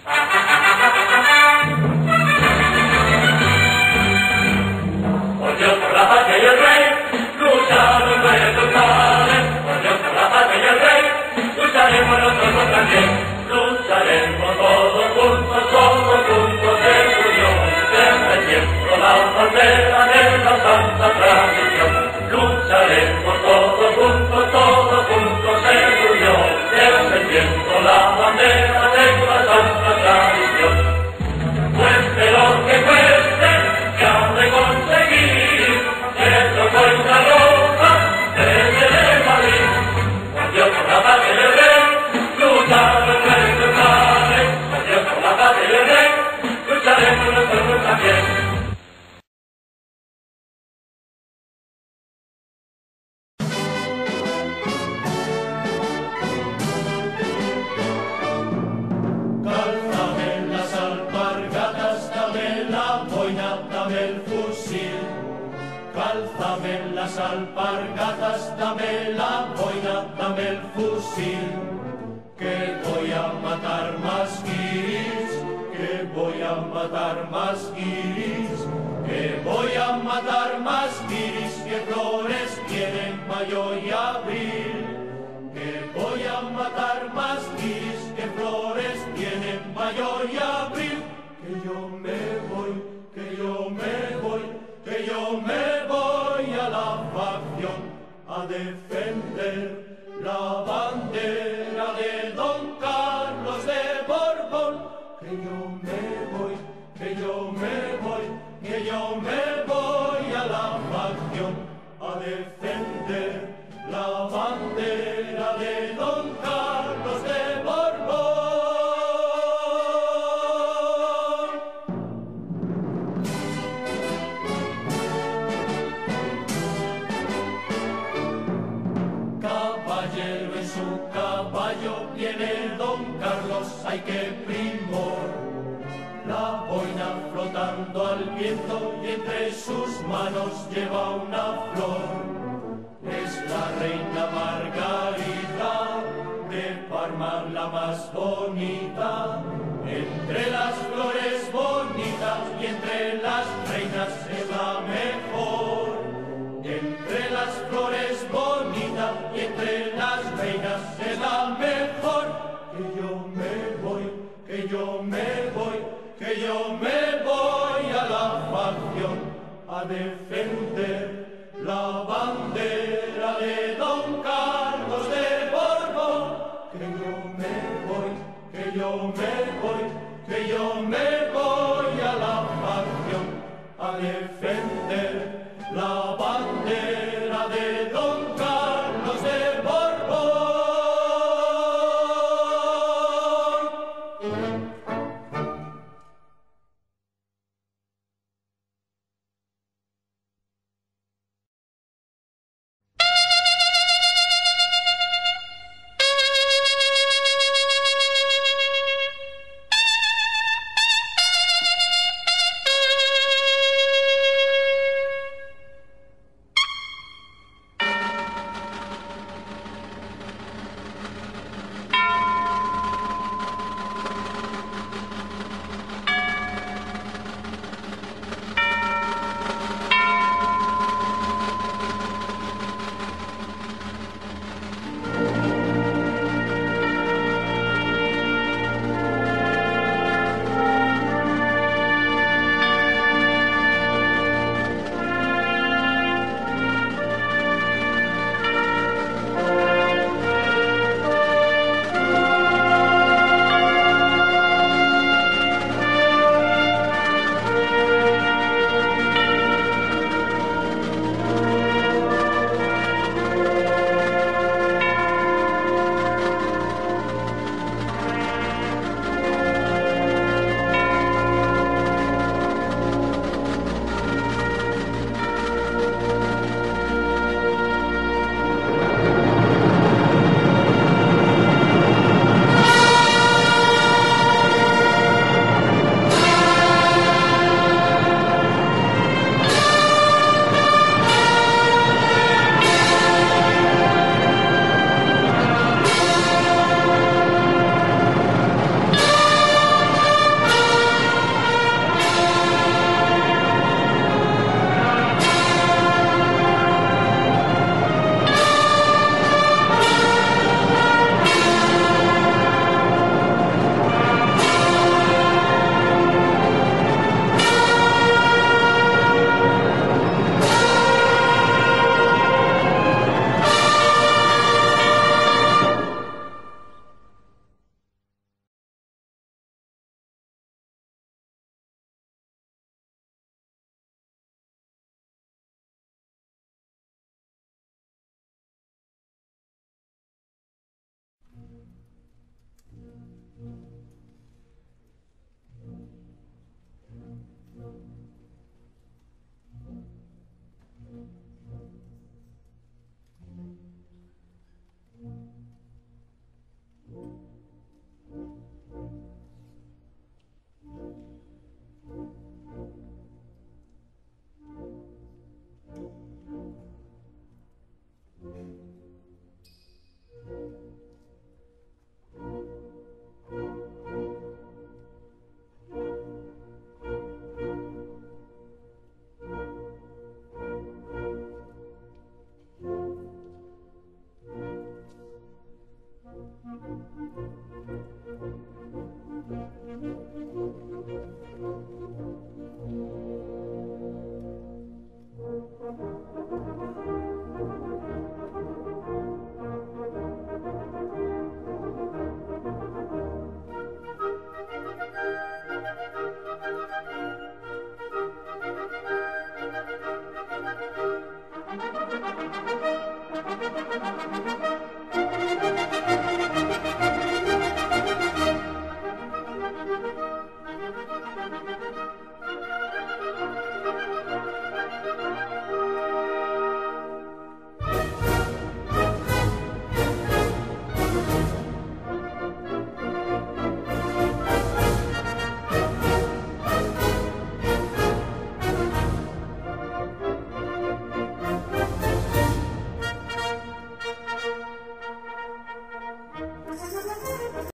Por Dios, por la patria y el rey, lucharon nuestros padres. Por Dios, por la patria y el rey, lucharemos nosotros también. Lucharemos todos juntos en unión, defendiendo la bandera de la santa tradición. Lucharemos todos juntos en unión, defendiendo la bandera de la santa tradición. Cueste lo que cueste, que ha de conseguir, eso cuesta roja desde Madrid. Por Dios, por la patria y el rey, lucharon nuestros padres. Por Dios, por la patria y el rey, lucharemos nosotros también. Cálzame las alpargatas, dame la boina, dame el fusil, que voy a matar más guiris, que voy a matar más guiris, que voy a matar más guiris, que flores tienen mayo y abril, que voy a matar más guiris, que flores tienen mayo y abril, que yo me voy, que yo me voy, que yo me voy a la facción a defender la bandera de Don Carlos de Borbón. Que yo me voy, que yo me voy, que yo me voy a la facción a defender la bandera de Don Carlos de Borbón. Caballero en su caballo viene Don Carlos, ay qué primor. La boina flotando al viento y entre sus manos lleva una flor. Es la reina Margarita de Parma, la más bonita. Entre las flores bonitas y entre las reinas es la mejor. Entre las flores bonitas y entre las reinas es la mejor. Que yo me voy, que yo me voy, que yo me voy a la facción a defender la bandera de Don Carlos de Borbón. Que yo me voy, que yo me voy, que yo me voy a la facción a defender la bandera de Don Carlos de Borbón. Thank you.